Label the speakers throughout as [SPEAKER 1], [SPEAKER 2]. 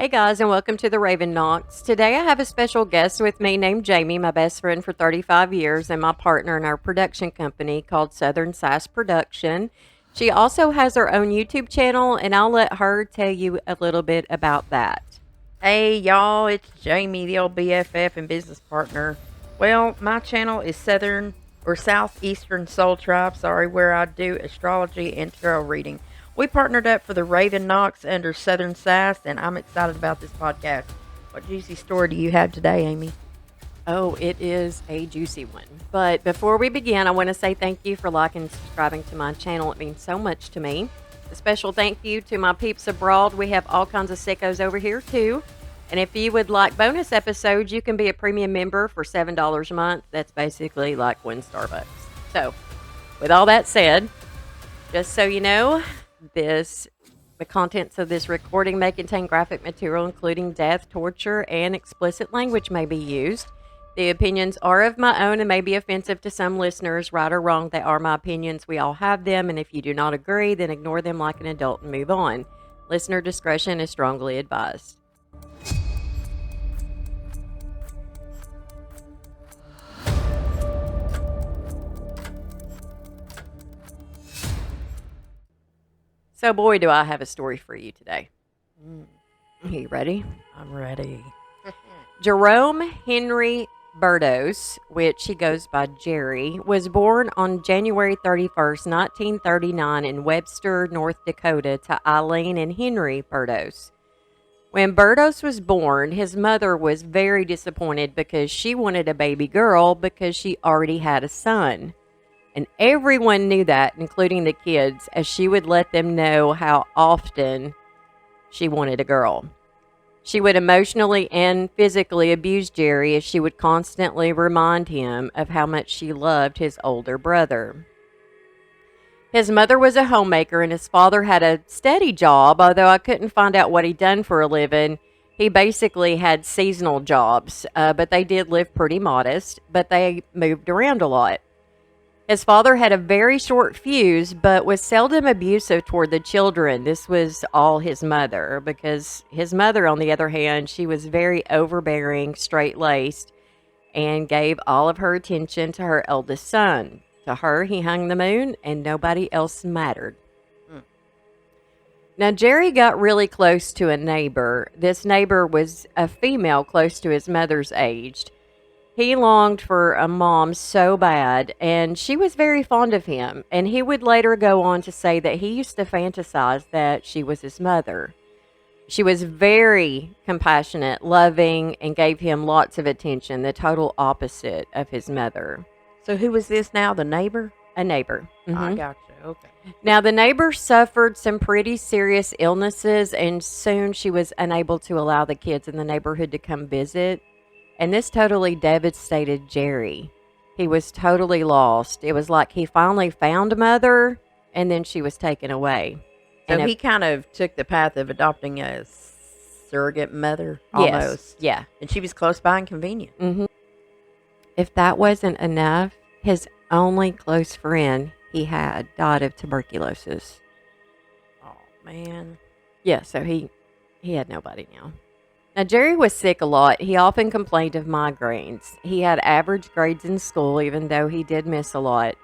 [SPEAKER 1] Hey guys, and welcome to the Raven Knox. Today I have a special guest with me named Jamie, my best friend for 35 years and my partner in our production company called Southern Sass Production. She also has her own YouTube channel, and I'll let her tell you a little bit about that.
[SPEAKER 2] Hey y'all, it's Jamie, the old BFF and business partner. Well, my channel is Southern or Southeastern Soul Tribe, where I do astrology and tarot reading. We partnered up for the Raven Knox under Southern Sass, and I'm excited about this podcast. What juicy story do you have today, Amy?
[SPEAKER 1] Oh, it is a juicy one. But before we begin, I want to say thank you for liking and subscribing to my channel. It means so much to me. A special thank you to my peeps abroad. We have all kinds of sickos over here too. And if you would like bonus episodes, you can be a premium member for $7 a month. That's basically like one Starbucks. So, with all that said, just so you know, the contents of this recording may contain graphic material, including death, torture, and explicit language may be used. The opinions are of my own and may be offensive to some listeners. Right or wrong, they are my opinions. We all have them, and if you do not agree, then ignore them like an adult and move on. Listener discretion is strongly advised. So, boy, do I have a story for you today. Are you ready?
[SPEAKER 2] I'm ready.
[SPEAKER 1] Jerome Henry Brudos, which he goes by Jerry, was born on January 31st, 1939 in Webster, North Dakota to Eileen and Henry Brudos. When Brudos was born, his mother was very disappointed because she wanted a baby girl because she already had a son. And everyone knew that, including the kids, as she would let them know how often she wanted a girl. She would emotionally and physically abuse Jerry as she would constantly remind him of how much she loved his older brother. His mother was a homemaker and his father had a steady job, although I couldn't find out what he'd done for a living. He basically had seasonal jobs, but they did live pretty modest, but they moved around a lot. His father had a very short fuse, but was seldom abusive toward the children. This was all his mother, because his mother, on the other hand, she was very overbearing, straight-laced, and gave all of her attention to her eldest son. To her, he hung the moon, and nobody else mattered. Now, Jerry got really close to a neighbor. This neighbor was a female close to his mother's age. He longed for a mom so bad, and she was very fond of him, and he would later go on to say that he used to fantasize that she was his mother. She was very compassionate, loving, and gave him lots of attention, the total opposite of his mother.
[SPEAKER 2] So who was this now, the neighbor?
[SPEAKER 1] A neighbor.
[SPEAKER 2] I gotcha, okay.
[SPEAKER 1] Now, the neighbor suffered some pretty serious illnesses, and soon she was unable to allow the kids in the neighborhood to come visit. And this totally devastated Jerry. He was totally lost. It was like he finally found mother, and then she was taken away.
[SPEAKER 2] So he kind of took the path of adopting a surrogate mother, almost.
[SPEAKER 1] Yes, yeah.
[SPEAKER 2] And she was close by and convenient.
[SPEAKER 1] Mm-hmm. If that wasn't enough, his only close friend he had died of tuberculosis.
[SPEAKER 2] Oh, man.
[SPEAKER 1] Yeah, so he had nobody now. Now, Jerry was sick a lot. He often complained of migraines. He had average grades in school, even though he did miss a lot.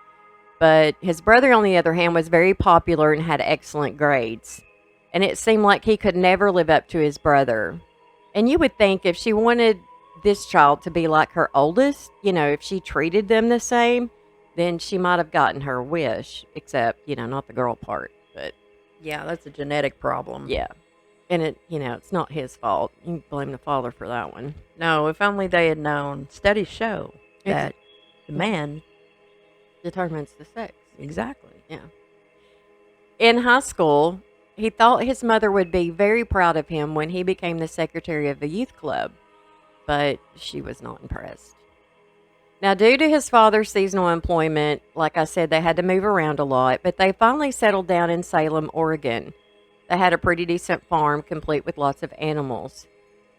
[SPEAKER 1] But his brother, on the other hand, was very popular and had excellent grades. And it seemed like he could never live up to his brother. And you would think if she wanted this child to be like her oldest, if she treated them the same, then she might have gotten her wish. Except, not the girl part. But
[SPEAKER 2] yeah, that's a genetic problem.
[SPEAKER 1] Yeah. And it's not his fault. You can blame the father for that one.
[SPEAKER 2] No, if only they had known. Studies show that the man
[SPEAKER 1] determines the sex.
[SPEAKER 2] Exactly.
[SPEAKER 1] Yeah. In high school, he thought his mother would be very proud of him when he became the secretary of the youth club, but she was not impressed. Now, due to his father's seasonal employment, like I said, they had to move around a lot, but they finally settled down in Salem, Oregon. They had a pretty decent farm, complete with lots of animals.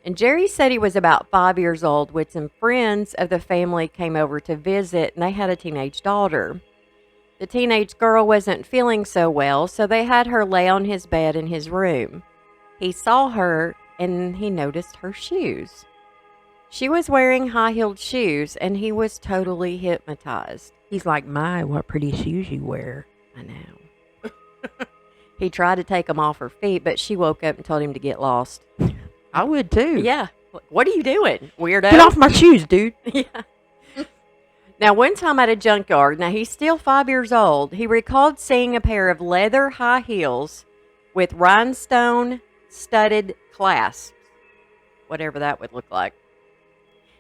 [SPEAKER 1] And Jerry said he was about 5 years old when some friends of the family came over to visit, and they had a teenage daughter. The teenage girl wasn't feeling so well, so they had her lay on his bed in his room. He saw her and he noticed her shoes. She was wearing high-heeled shoes, and he was totally hypnotized.
[SPEAKER 2] He's like, my, what pretty shoes you wear.
[SPEAKER 1] I know. He tried to take them off her feet, but she woke up and told him to get lost.
[SPEAKER 2] I would too.
[SPEAKER 1] Yeah. What are you doing, weirdo?
[SPEAKER 2] Get off my shoes, dude.
[SPEAKER 1] Yeah. Now, one time at a junkyard, now he's still 5 years old, he recalled seeing a pair of leather high heels with rhinestone studded clasps, whatever that would look like.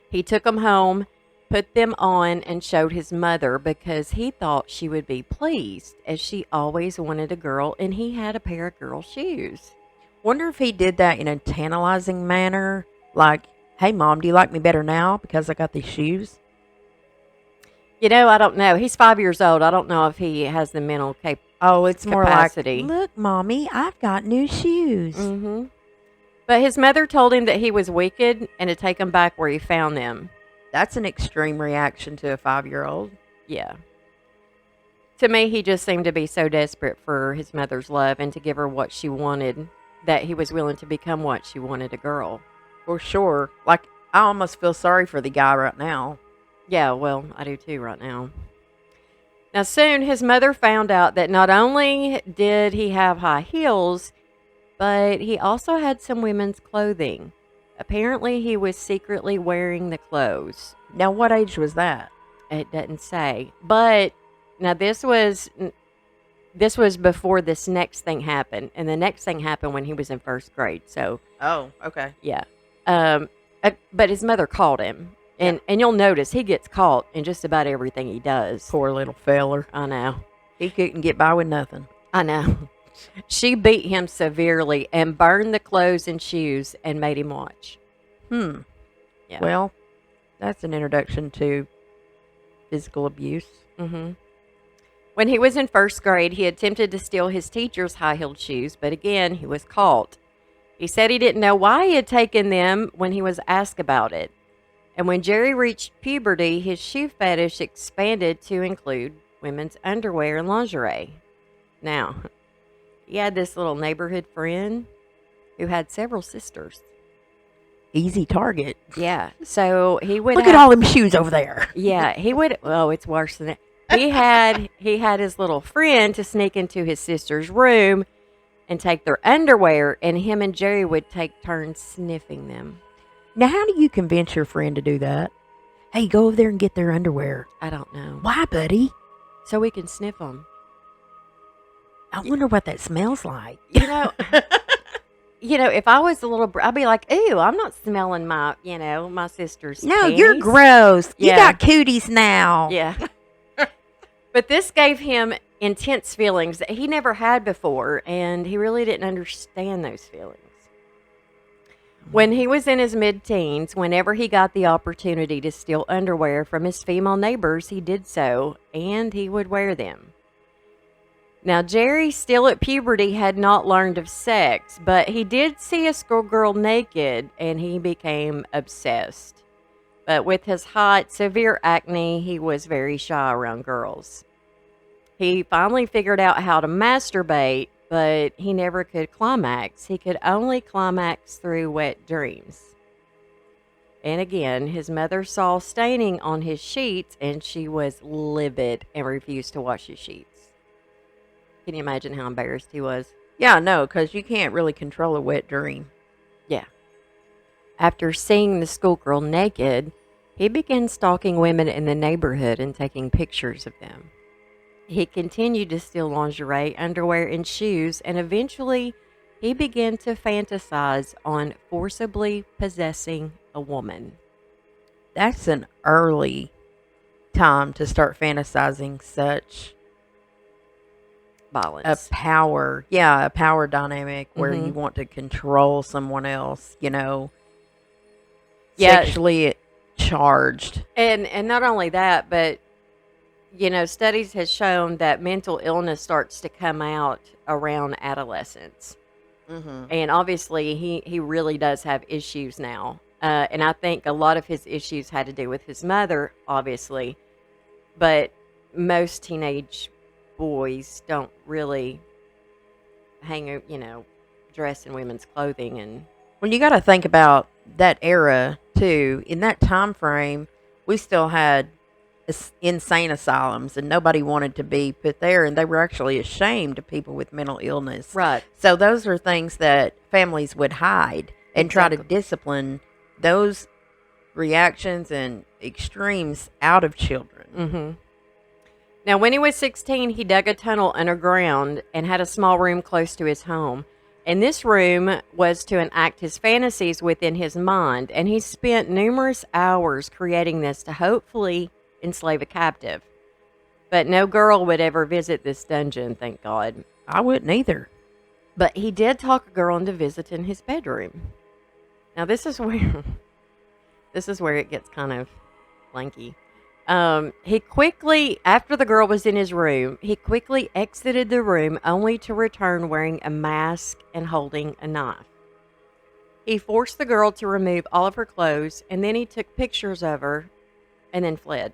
[SPEAKER 1] He took them home, put them on, and showed his mother because he thought she would be pleased, as she always wanted a girl, and he had a pair of girl shoes.
[SPEAKER 2] Wonder if he did that in a tantalizing manner. Like, hey, Mom, do you like me better now because I got these shoes?
[SPEAKER 1] You know, I don't know. He's 5 years old. I don't know if he has the mental
[SPEAKER 2] Oh, it's more
[SPEAKER 1] capacity.
[SPEAKER 2] like, look, Mommy, I've got new shoes.
[SPEAKER 1] Mm-hmm. But his mother told him that he was wicked and to take him back where he found them.
[SPEAKER 2] That's an extreme reaction to a 5-year-old.
[SPEAKER 1] Yeah. To me, he just seemed to be so desperate for his mother's love and to give her what she wanted that he was willing to become what she wanted, a girl.
[SPEAKER 2] For sure. Like, I almost feel sorry for the guy right now.
[SPEAKER 1] Yeah, well, I do too right now. Now, soon his mother found out that not only did he have high heels, but he also had some women's clothing. Apparently, he was secretly wearing the clothes.
[SPEAKER 2] Now, what age was that?
[SPEAKER 1] It doesn't say. But now this was before this next thing happened. And the next thing happened when he was in first grade. So,
[SPEAKER 2] Oh, okay.
[SPEAKER 1] yeah. But his mother called him. And you'll notice he gets caught in just about everything he does.
[SPEAKER 2] Poor little feller.
[SPEAKER 1] I know.
[SPEAKER 2] He couldn't get by with nothing.
[SPEAKER 1] I know. She beat him severely and burned the clothes and shoes and made him watch.
[SPEAKER 2] Yeah. Well, that's an introduction to physical abuse.
[SPEAKER 1] Mm-hmm. When he was in first grade, he attempted to steal his teacher's high-heeled shoes, but again, he was caught. He said he didn't know why he had taken them when he was asked about it. And when Jerry reached puberty, his shoe fetish expanded to include women's underwear and lingerie. Now, he had this little neighborhood friend who had several sisters.
[SPEAKER 2] Easy target.
[SPEAKER 1] Yeah, so he would
[SPEAKER 2] Look at all them shoes over there.
[SPEAKER 1] Yeah, he would. Oh, it's worse than that. He had his little friend to sneak into his sister's room and take their underwear, and him and Jerry would take turns sniffing them.
[SPEAKER 2] Now, how do you convince your friend to do that? Hey, go over there and get their underwear.
[SPEAKER 1] I don't know.
[SPEAKER 2] Why, buddy?
[SPEAKER 1] So we can sniff them.
[SPEAKER 2] I wonder what that smells like.
[SPEAKER 1] You know, if I was a little, I'd be like, "Ooh, I'm not smelling my sister's."
[SPEAKER 2] No,
[SPEAKER 1] panties.
[SPEAKER 2] you're gross.
[SPEAKER 1] Yeah.
[SPEAKER 2] You got cooties now.
[SPEAKER 1] Yeah. But this gave him intense feelings that he never had before, and he really didn't understand those feelings. When he was in his mid-teens, whenever he got the opportunity to steal underwear from his female neighbors, he did so, and he would wear them. Now, Jerry, still at puberty, had not learned of sex, but he did see a schoolgirl naked, and he became obsessed. But with his hot, severe acne, he was very shy around girls. He finally figured out how to masturbate, but he never could climax. He could only climax through wet dreams. And again, his mother saw staining on his sheets, and she was livid and refused to wash his sheets. Can you imagine how embarrassed he was?
[SPEAKER 2] Yeah, no, because you can't really control a wet dream.
[SPEAKER 1] Yeah. After seeing the schoolgirl naked, he began stalking women in the neighborhood and taking pictures of them. He continued to steal lingerie, underwear, and shoes, and eventually he began to fantasize on forcibly possessing a woman.
[SPEAKER 2] That's an early time to start fantasizing such
[SPEAKER 1] Violence.
[SPEAKER 2] a power dynamic where you want to control someone else, sexually charged.
[SPEAKER 1] And not only that, but studies has shown that mental illness starts to come out around adolescence. And obviously he really does have issues now. And I think a lot of his issues had to do with his mother, obviously. But most teenage boys don't really dress in women's clothing and
[SPEAKER 2] Well, you got to think about that era too. In that time frame, we still had insane asylums, and nobody wanted to be put there, and they were actually ashamed of people with mental illness.
[SPEAKER 1] Right.
[SPEAKER 2] So those are things that families would hide and try to
[SPEAKER 1] Exactly.
[SPEAKER 2] discipline those reactions and extremes out of children.
[SPEAKER 1] Mm-hmm. Now, when he was 16, he dug a tunnel underground and had a small room close to his home. And this room was to enact his fantasies within his mind. And he spent numerous hours creating this to hopefully enslave a captive. But no girl would ever visit this dungeon, thank God.
[SPEAKER 2] I wouldn't either.
[SPEAKER 1] But he did talk a girl into visiting his bedroom. Now, this is where it gets kind of lanky. He quickly, after the girl was in his room, he quickly exited the room only to return wearing a mask and holding a knife. He forced the girl to remove all of her clothes, and then he took pictures of her and then fled.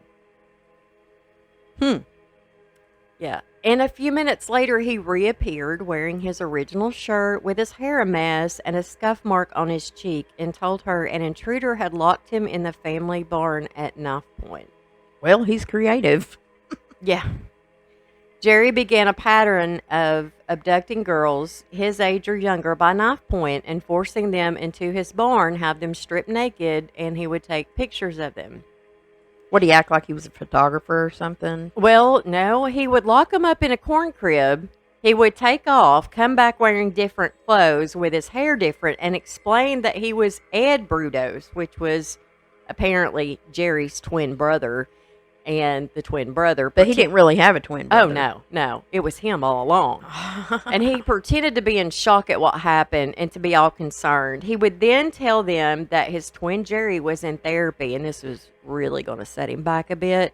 [SPEAKER 1] Yeah. And a few minutes later, he reappeared wearing his original shirt with his hair a mess and a scuff mark on his cheek and told her an intruder had locked him in the family barn at knife point.
[SPEAKER 2] Well, he's creative.
[SPEAKER 1] Yeah. Jerry began a pattern of abducting girls his age or younger by knife point and forcing them into his barn, have them stripped naked, and he would take pictures of them.
[SPEAKER 2] Would he act like he was a photographer or something?
[SPEAKER 1] Well, no, he would lock them up in a corn crib. He would take off, come back wearing different clothes with his hair different, and explain that he was Ed Brudos, which was apparently Jerry's twin brother. And the twin brother.
[SPEAKER 2] But he didn't really have a twin brother.
[SPEAKER 1] Oh, no. It was him all along. And he pretended to be in shock at what happened and to be all concerned. He would then tell them that his twin Jerry was in therapy, and this was really going to set him back a bit.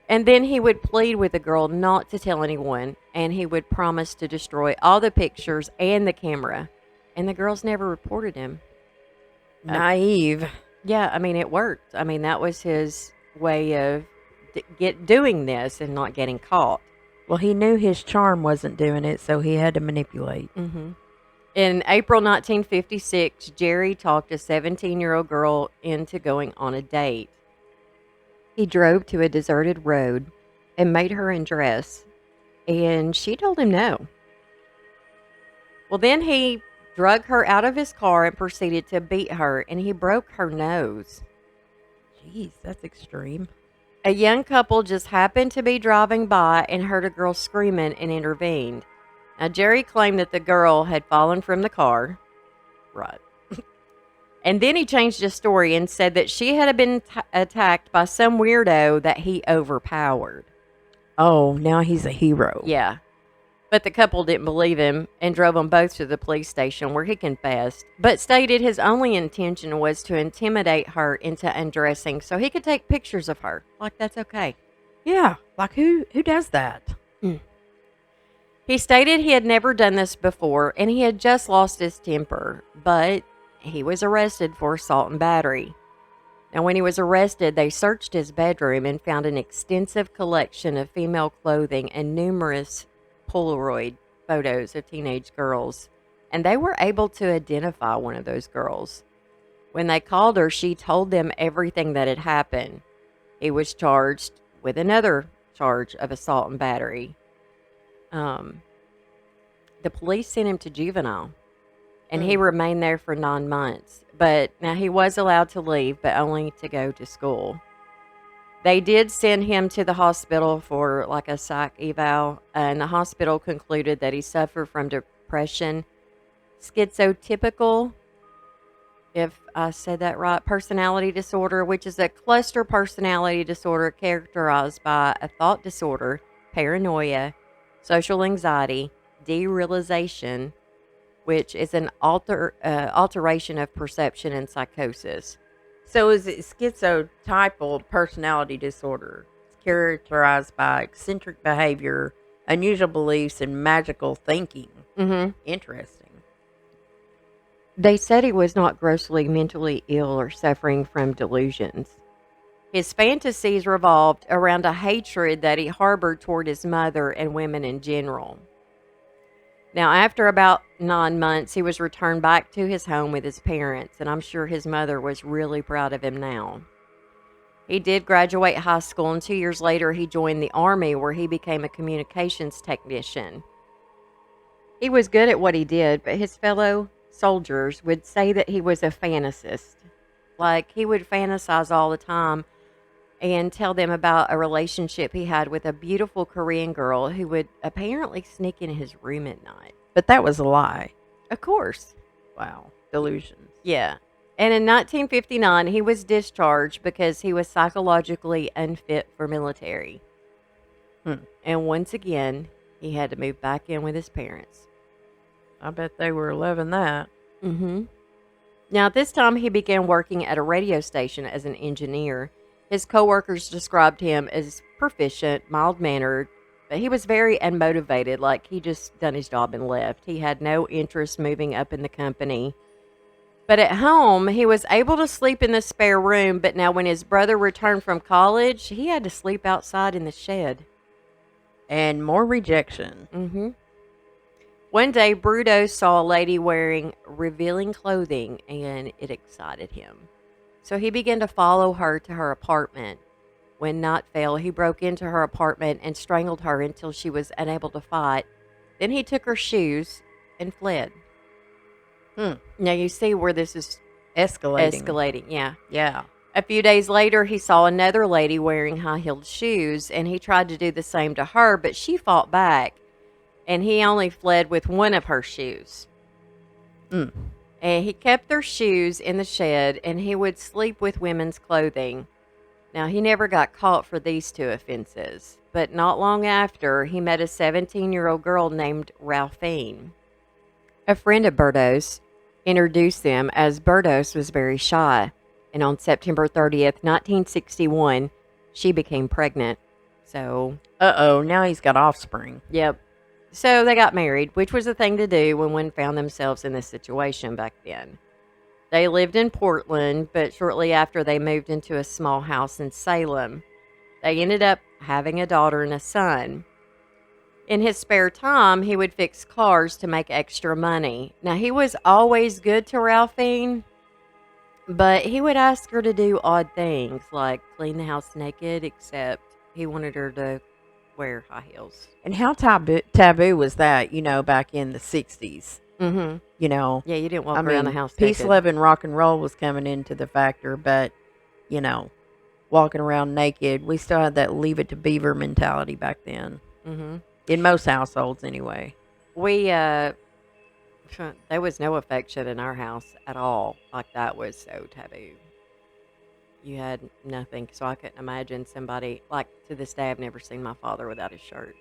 [SPEAKER 1] And then he would plead with the girl not to tell anyone, and he would promise to destroy all the pictures and the camera. And the girls never reported him.
[SPEAKER 2] Naive.
[SPEAKER 1] Yeah, I mean, it worked. I mean, that was his way of doing this and not getting caught.
[SPEAKER 2] Well, he knew his charm wasn't doing it, so he had to manipulate.
[SPEAKER 1] Mm-hmm. In April 1956, Jerry talked a 17-year-old girl into going on a date. He drove to a deserted road and made her undress, and she told him no. Well, then he drug her out of his car and proceeded to beat her, and he broke her nose.
[SPEAKER 2] Jeez, that's extreme.
[SPEAKER 1] A young couple just happened to be driving by and heard a girl screaming and intervened. Now, Jerry claimed that the girl had fallen from the car. Right. And then he changed his story and said that she had been attacked by some weirdo that he overpowered.
[SPEAKER 2] Oh, now he's a hero.
[SPEAKER 1] Yeah. But the couple didn't believe him and drove them both to the police station where he confessed, but stated his only intention was to intimidate her into undressing so he could take pictures of her. Like, that's okay.
[SPEAKER 2] Yeah, like who does that?
[SPEAKER 1] He stated he had never done this before and he had just lost his temper, but he was arrested for assault and battery. Now, when he was arrested, they searched his bedroom and found an extensive collection of female clothing and numerous Polaroid photos of teenage girls, and they were able to identify one of those girls. When they called her, she told them everything that had happened. He was charged with another charge of assault and battery. The police sent him to juvenile, and he remained there for 9 months. But now he was allowed to leave, but only to go to school. They did send him to the hospital for like a psych eval, and the hospital concluded that he suffered from depression, schizotypical, if I said that right, personality disorder, which is a cluster personality disorder characterized by a thought disorder, paranoia, social anxiety, derealization, which is an alteration of perception and psychosis.
[SPEAKER 2] So is it schizotypal personality disorder? It's characterized by eccentric behavior, unusual beliefs, and magical thinking.
[SPEAKER 1] Mm-hmm.
[SPEAKER 2] Interesting.
[SPEAKER 1] They said he was not grossly mentally ill or suffering from delusions. His fantasies revolved around a hatred that he harbored toward his mother and women in general. Now, after about 9 months, he was returned back to his home with his parents, and I'm sure his mother was really proud of him now. He did graduate high school, and 2 years later, he joined the Army where he became a communications technician. He was good at what he did, but his fellow soldiers would say that he was a fantasist. Like, he would fantasize all the time and tell them about a relationship he had with a beautiful Korean girl who would apparently sneak in his room at night.
[SPEAKER 2] But that was a lie.
[SPEAKER 1] Of course.
[SPEAKER 2] Wow. Delusions.
[SPEAKER 1] Yeah. And in 1959, he was discharged because he was psychologically unfit for military. And once again, he had to move back in with his parents.
[SPEAKER 2] I bet they were loving that.
[SPEAKER 1] Mm-hmm. Now, at this time, he began working at a radio station as an engineer. His coworkers described him as proficient, mild-mannered, but he was very unmotivated, like he just done his job and left. He had no interest moving up in the company. But at home, he was able to sleep in the spare room, but now when his brother returned from college, he had to sleep outside in the shed.
[SPEAKER 2] And more rejection.
[SPEAKER 1] Mm-hmm. One day, Brudos saw a lady wearing revealing clothing, and it excited him. So he began to follow her to her apartment. When night fell, he broke into her apartment and strangled her until she was unable to fight. Then he took her shoes and fled. Now you see where this is escalating.
[SPEAKER 2] Yeah.
[SPEAKER 1] A few days later, he saw another lady wearing high-heeled shoes, and he tried to do the same to her, but she fought back, and he only fled with one of her shoes. And he kept their shoes in the shed, and he would sleep with women's clothing. Now, he never got caught for these two offenses, but not long after, he met a 17-year-old girl named Ralphine. A friend of Brudos introduced them, as Brudos was very shy, and on September 30th, 1961, she became pregnant. So,
[SPEAKER 2] now he's got offspring.
[SPEAKER 1] Yep. So they got married, which was a thing to do when one found themselves in this situation back then. They lived in Portland, but shortly after they moved into a small house in Salem. They ended up having a daughter and a son. In his spare time, he would fix cars to make extra money. Now, he was always good to Ralphine, but he would ask her to do odd things, like clean the house naked, except he wanted her to wear high heels.
[SPEAKER 2] And how taboo was that, back in the 60s?
[SPEAKER 1] Mm-hmm.
[SPEAKER 2] Yeah,
[SPEAKER 1] you didn't walk around the house
[SPEAKER 2] peace,
[SPEAKER 1] naked.
[SPEAKER 2] love, and rock and roll was coming into the factor, but, walking around naked, we still had that leave it to beaver mentality back then.
[SPEAKER 1] Mm-hmm.
[SPEAKER 2] In most households, anyway.
[SPEAKER 1] There was no affection in our house at all. Like, that was so taboo. You had nothing, so I couldn't imagine somebody, like, to this day, I've never seen my father without his shirt,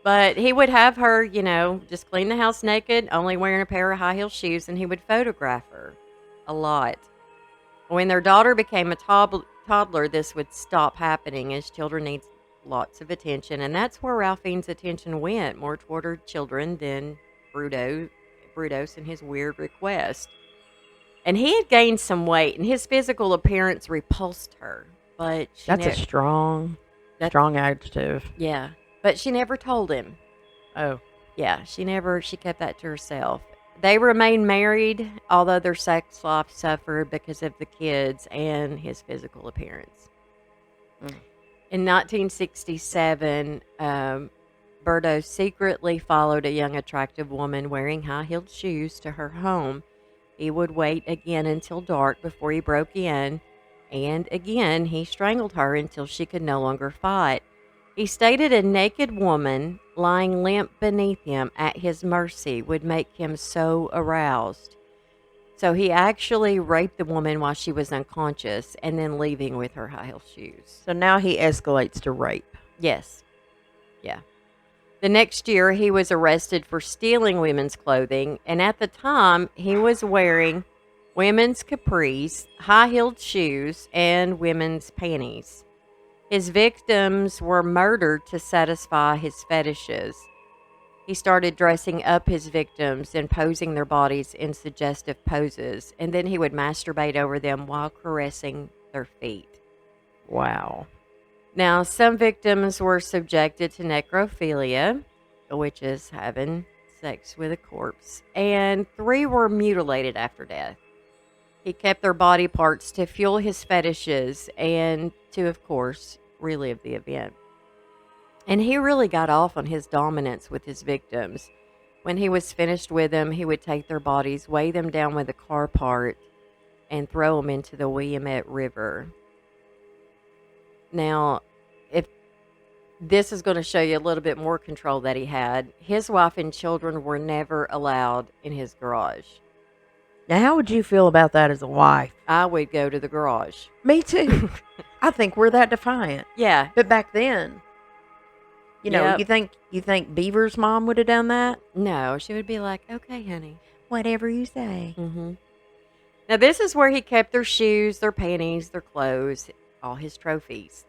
[SPEAKER 1] But he would have her, just clean the house naked, only wearing a pair of high heel shoes, and he would photograph her a lot. When their daughter became a toddler, this would stop happening, as children need lots of attention, and that's where Ralphine's attention went, more toward her children than Brudos and his weird request. And he had gained some weight, and his physical appearance repulsed her. But
[SPEAKER 2] that's a strong adjective.
[SPEAKER 1] Yeah, but she never told him.
[SPEAKER 2] Oh,
[SPEAKER 1] yeah, she kept that to herself. They remained married, although their sex life suffered because of the kids and his physical appearance. In 1967, Brudos secretly followed a young, attractive woman wearing high-heeled shoes to her home. He would wait again until dark before he broke in, and again he strangled her until she could no longer fight. He stated a naked woman lying limp beneath him at his mercy would make him so aroused. So he actually raped the woman while she was unconscious and then leaving with her high-heel shoes.
[SPEAKER 2] So now he escalates to rape.
[SPEAKER 1] Yes. Yeah. The next year, he was arrested for stealing women's clothing, and at the time, he was wearing women's capris, high-heeled shoes, and women's panties. His victims were murdered to satisfy his fetishes. He started dressing up his victims and posing their bodies in suggestive poses, and then he would masturbate over them while caressing their feet.
[SPEAKER 2] Wow.
[SPEAKER 1] Now, some victims were subjected to necrophilia, which is having sex with a corpse, and 3 were mutilated after death. He kept their body parts to fuel his fetishes and to, of course, relive the event. And he really got off on his dominance with his victims. When he was finished with them, he would take their bodies, weigh them down with a car part, and throw them into the Willamette River. Now, if this is going to show you a little bit more control that he had, his wife and children were never allowed in his garage.
[SPEAKER 2] Now, how would you feel about that as a wife?
[SPEAKER 1] I would go to the garage.
[SPEAKER 2] Me too. I think we're that defiant.
[SPEAKER 1] Yeah.
[SPEAKER 2] But back then,
[SPEAKER 1] Yep.
[SPEAKER 2] you think Beaver's mom would have done that?
[SPEAKER 1] No, she would be like, okay, honey.
[SPEAKER 2] Whatever you say.
[SPEAKER 1] Mm-hmm. Now, this is where he kept their shoes, their panties, their clothes, all his trophies.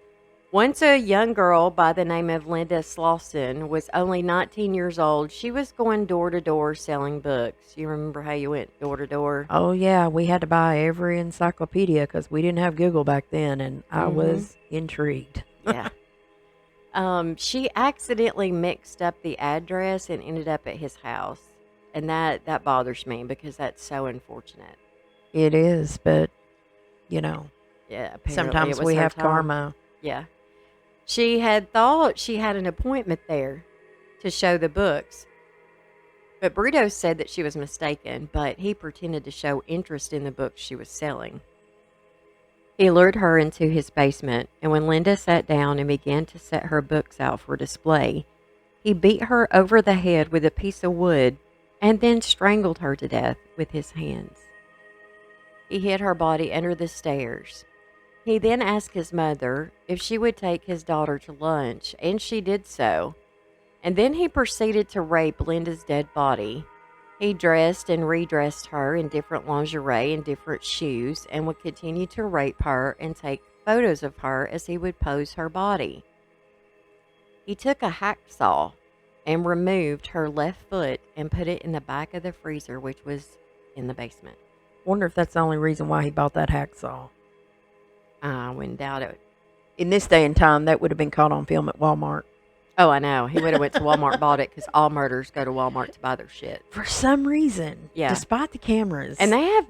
[SPEAKER 1] Once a young girl by the name of Linda Slauson was only 19 years old. She was going door to door selling books. You remember how you went door to door?
[SPEAKER 2] Oh, yeah. We had to buy every encyclopedia because we didn't have Google back then, and I was intrigued.
[SPEAKER 1] Yeah. She accidentally mixed up the address and ended up at his house. And that bothers me because that's so unfortunate.
[SPEAKER 2] It is, but,
[SPEAKER 1] Yeah, apparently
[SPEAKER 2] sometimes
[SPEAKER 1] it was
[SPEAKER 2] we
[SPEAKER 1] her
[SPEAKER 2] have
[SPEAKER 1] time.
[SPEAKER 2] karma.
[SPEAKER 1] Yeah. She had thought she had an appointment there to show the books. But Brudos said that she was mistaken, but he pretended to show interest in the books she was selling. He lured her into his basement, and when Linda sat down and began to set her books out for display, he beat her over the head with a piece of wood and then strangled her to death with his hands. He hid her body under the stairs. He then asked his mother if she would take his daughter to lunch, and she did so. And then he proceeded to rape Linda's dead body. He dressed and redressed her in different lingerie and different shoes and would continue to rape her and take photos of her as he would pose her body. He took a hacksaw and removed her left foot and put it in the back of the freezer, which was in the basement.
[SPEAKER 2] Wonder if that's the only reason why he bought that hacksaw.
[SPEAKER 1] I wouldn't doubt it.
[SPEAKER 2] In this day and time, that would have been caught on film at Walmart.
[SPEAKER 1] Oh, I know. He would have went to Walmart and bought it because all murderers go to Walmart to buy their shit.
[SPEAKER 2] For some reason.
[SPEAKER 1] Yeah.
[SPEAKER 2] Despite the cameras.
[SPEAKER 1] And they have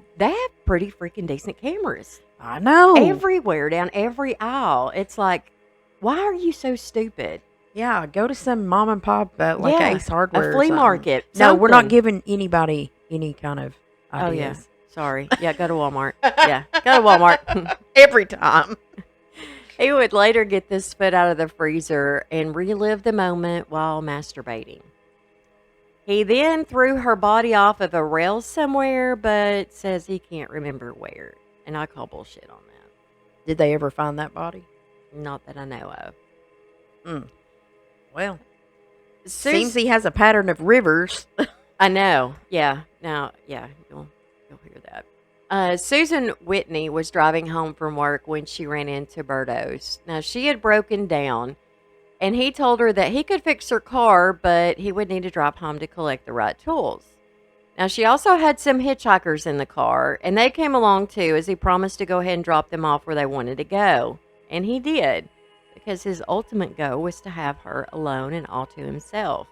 [SPEAKER 1] pretty freaking decent cameras.
[SPEAKER 2] I know.
[SPEAKER 1] Everywhere, down every aisle. It's like, why are you so stupid?
[SPEAKER 2] Yeah, go to some mom and pop, like
[SPEAKER 1] Yeah,
[SPEAKER 2] Ace Hardware.
[SPEAKER 1] a
[SPEAKER 2] or
[SPEAKER 1] flea
[SPEAKER 2] something.
[SPEAKER 1] market.
[SPEAKER 2] No, we're not
[SPEAKER 1] something.
[SPEAKER 2] giving anybody any kind of ideas.
[SPEAKER 1] Oh, yeah. Sorry. Yeah, go to Walmart. Yeah, go to Walmart.
[SPEAKER 2] Every time.
[SPEAKER 1] He would later get this foot out of the freezer and relive the moment while masturbating. He then threw her body off of a rail somewhere, but says he can't remember where. And I call bullshit on that.
[SPEAKER 2] Did they ever find that body?
[SPEAKER 1] Not that I know of.
[SPEAKER 2] Well,
[SPEAKER 1] Sus-
[SPEAKER 2] seems he has a pattern of rivers.
[SPEAKER 1] I know. Yeah. Now, yeah, you'll hear that. Susan Whitney was driving home from work when she ran into Brudos. Now, she had broken down, and he told her that he could fix her car, but he would need to drive home to collect the right tools. Now, she also had some hitchhikers in the car, and they came along too, as he promised to go ahead and drop them off where they wanted to go. And he did, because his ultimate goal was to have her alone and all to himself.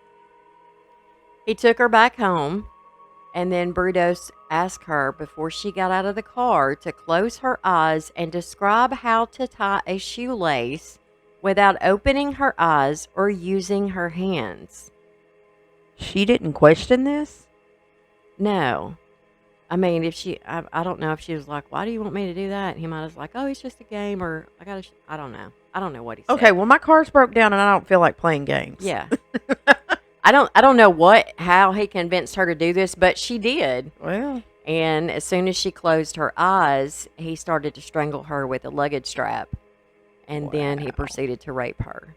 [SPEAKER 1] He took her back home, and then Brudos asked her before she got out of the car to close her eyes and describe how to tie a shoelace without opening her eyes or using her hands.
[SPEAKER 2] She didn't question this?
[SPEAKER 1] No. I mean, if she, I don't know if she was like, why do you want me to do that? And he might have like, oh, it's just a game, or I don't know. I don't know what he said.
[SPEAKER 2] Okay, well, my car's broke down and I don't feel like playing games.
[SPEAKER 1] Yeah. I don't know how he convinced her to do this, but she did.
[SPEAKER 2] Well,
[SPEAKER 1] And as soon as she closed her eyes, he started to strangle her with a luggage strap. And then he proceeded to rape her.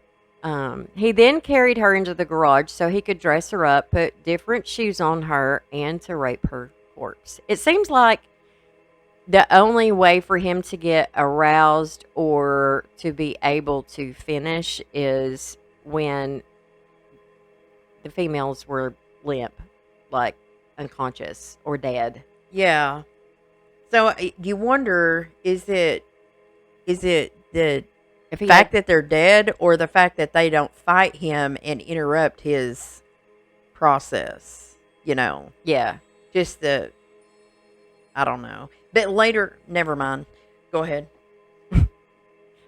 [SPEAKER 1] He then carried her into the garage so he could dress her up, put different shoes on her, and to rape her corpse. It seems like the only way for him to get aroused or to be able to finish is when the females were limp, like unconscious or dead.
[SPEAKER 2] yeah. So you wonder, is it the
[SPEAKER 1] If he
[SPEAKER 2] fact that they're dead or the fact that they don't fight him and interrupt his process,
[SPEAKER 1] Yeah.
[SPEAKER 2] just I don't know. But later, never mind. Go ahead.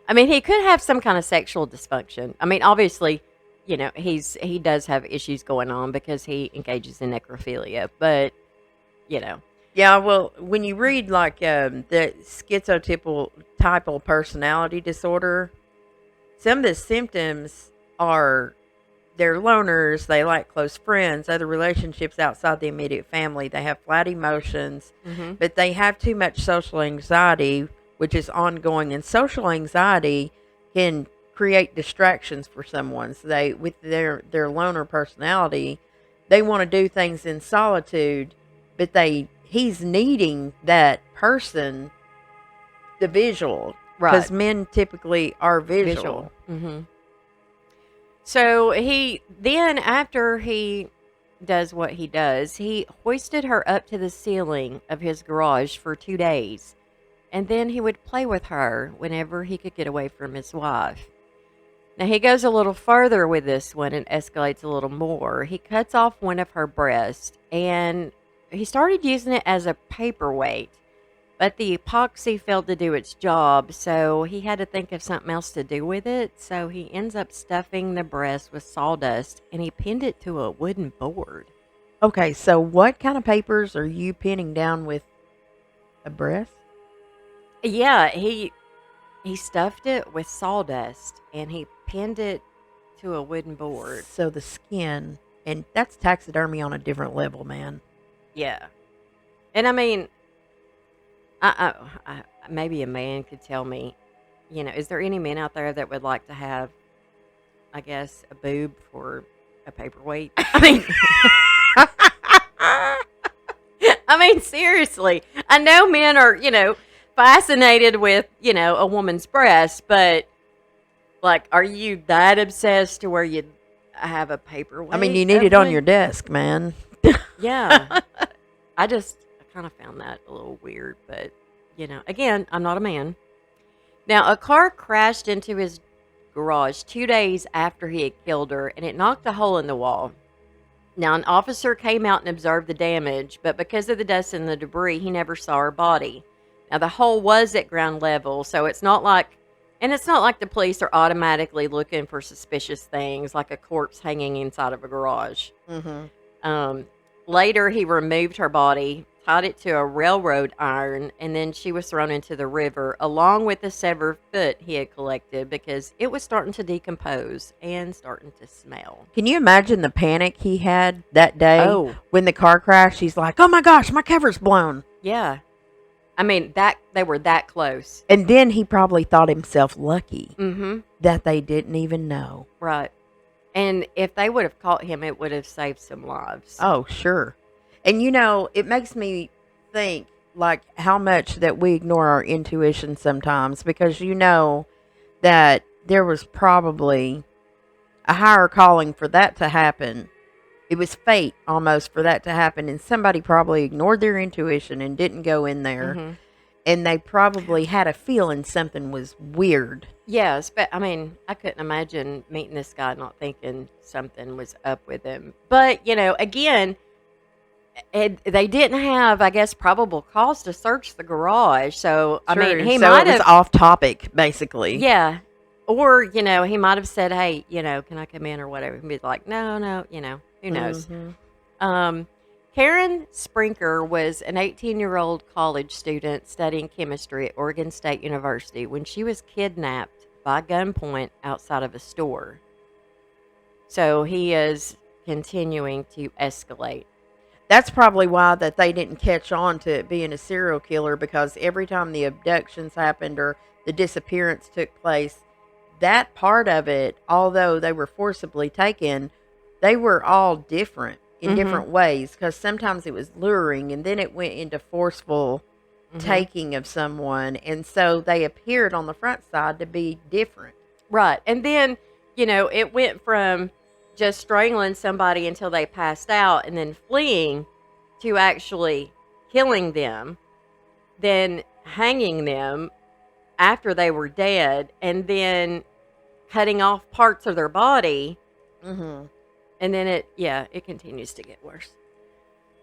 [SPEAKER 1] I mean, he could have some kind of sexual dysfunction. I mean, obviously, he does have issues going on because he engages in necrophilia, but you know,
[SPEAKER 2] Yeah, well, when you read like the schizotypal personality disorder, some of the symptoms are they're loners, they like close friends, other relationships outside the immediate family. They have flat emotions,
[SPEAKER 1] hmm
[SPEAKER 2] but they have too much social anxiety, which is ongoing. And social anxiety can create distractions for someone. So they, with their loner personality, they want to do things in solitude, but he's needing that person, the visual,
[SPEAKER 1] right,
[SPEAKER 2] because men typically are
[SPEAKER 1] visual.
[SPEAKER 2] visual.
[SPEAKER 1] So after he does what he does, he hoisted her up to the ceiling of his garage for 2 days, and then he would play with her whenever he could get away from his wife. Now he goes a little further with this one and escalates a little more. He cuts off one of her breasts and he started using it as a paperweight, but the epoxy failed to do its job, so he had to think of something else to do with it. So he ends up stuffing the breast with sawdust and he pinned it to a wooden board.
[SPEAKER 2] Okay, so what kind of papers are you pinning down with a breast?
[SPEAKER 1] Yeah, he stuffed it with sawdust and he pinned it to a wooden board.
[SPEAKER 2] So the skin, and that's taxidermy on a different level, man.
[SPEAKER 1] Yeah. And I mean, I maybe a man could tell me, is there any men out there that would like to have, I guess, a boob for a paperweight? I mean, I mean, seriously, I know men are, fascinated with, a woman's breast, but like, are you that obsessed to where you have a paperweight?
[SPEAKER 2] I mean, you need it on your desk, man.
[SPEAKER 1] Yeah. I kind of found that a little weird, but, again, I'm not a man. Now, a car crashed into his garage 2 days after he had killed her, and it knocked a hole in the wall. Now, an officer came out and observed the damage, but because of the dust and the debris, he never saw her body. Now, the hole was at ground level, so it's not like the police are automatically looking for suspicious things, like a corpse hanging inside of a garage.
[SPEAKER 2] Mm-hmm.
[SPEAKER 1] Later, he removed her body, tied it to a railroad iron, and then she was thrown into the river, along with the severed foot he had collected, because it was starting to decompose and starting to smell.
[SPEAKER 2] Can you imagine the panic he had that day
[SPEAKER 1] Oh.
[SPEAKER 2] when the car crashed? He's like, "Oh my gosh, my cover's blown."
[SPEAKER 1] Yeah. I mean, they were that close.
[SPEAKER 2] And then he probably thought himself lucky
[SPEAKER 1] Mm-hmm.
[SPEAKER 2] that they didn't even know.
[SPEAKER 1] Right. And if they would have caught him, it would have saved some lives.
[SPEAKER 2] Oh, sure. And it makes me think like how much that we ignore our intuition sometimes, because that there was probably a higher calling for that to happen. It was fate almost for that to happen, and somebody probably ignored their intuition and didn't go in there.
[SPEAKER 1] Mm-hmm.
[SPEAKER 2] And they probably had a feeling something was weird.
[SPEAKER 1] Yes, but I mean, I couldn't imagine meeting this guy not thinking something was up with him. But, again, they didn't have, I guess, probable cause to search the garage. So, I mean, he might
[SPEAKER 2] it was
[SPEAKER 1] have.
[SPEAKER 2] off topic, basically.
[SPEAKER 1] Yeah. Or, he might have said, hey, can I come in or whatever? He'd be like, no, who knows?
[SPEAKER 2] Mm-hmm.
[SPEAKER 1] Karen Sprinker was an 18-year-old college student studying chemistry at Oregon State University when she was kidnapped by gunpoint outside of a store. So he is continuing to escalate.
[SPEAKER 2] That's probably why that they didn't catch on to it being a serial killer, because every time the abductions happened or the disappearance took place, that part of it, although they were forcibly taken, they were all different in different ways, because sometimes it was luring and then it went into forceful taking of someone, and so they appeared on the front side to be different.
[SPEAKER 1] Right. And then, it went from just strangling somebody until they passed out and then fleeing to actually killing them, then hanging them after they were dead, and then cutting off parts of their body. And then it continues to get worse.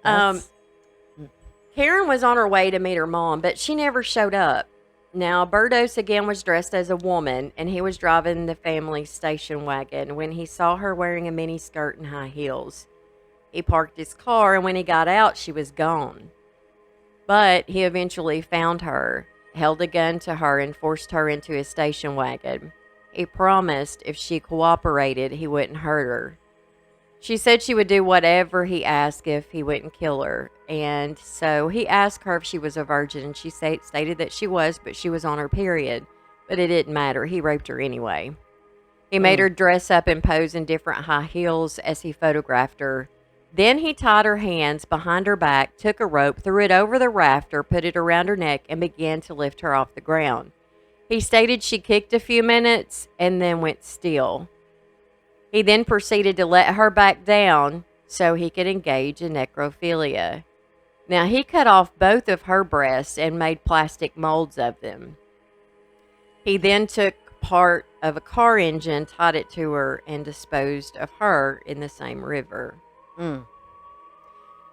[SPEAKER 2] That's
[SPEAKER 1] Karen was on her way to meet her mom, but she never showed up. Now, Burdos again was dressed as a woman, and he was driving the family's station wagon when he saw her wearing a mini skirt and high heels. He parked his car, and when he got out, she was gone. But he eventually found her, held a gun to her, and forced her into his station wagon. He promised if she cooperated, he wouldn't hurt her. She said she would do whatever he asked if he wouldn't kill her. And so he asked her if she was a virgin, and she stated that she was, but she was on her period. But it didn't matter. He raped her anyway. He made her dress up and pose in different high heels as he photographed her. Then he tied her hands behind her back, took a rope, threw it over the rafter, put it around her neck, and began to lift her off the ground. He stated she kicked a few minutes and then went still. He then proceeded to let her back down so he could engage in necrophilia. Now, he cut off both of her breasts and made plastic molds of them. He then took part of a car engine, tied it to her, and disposed of her in the same river. A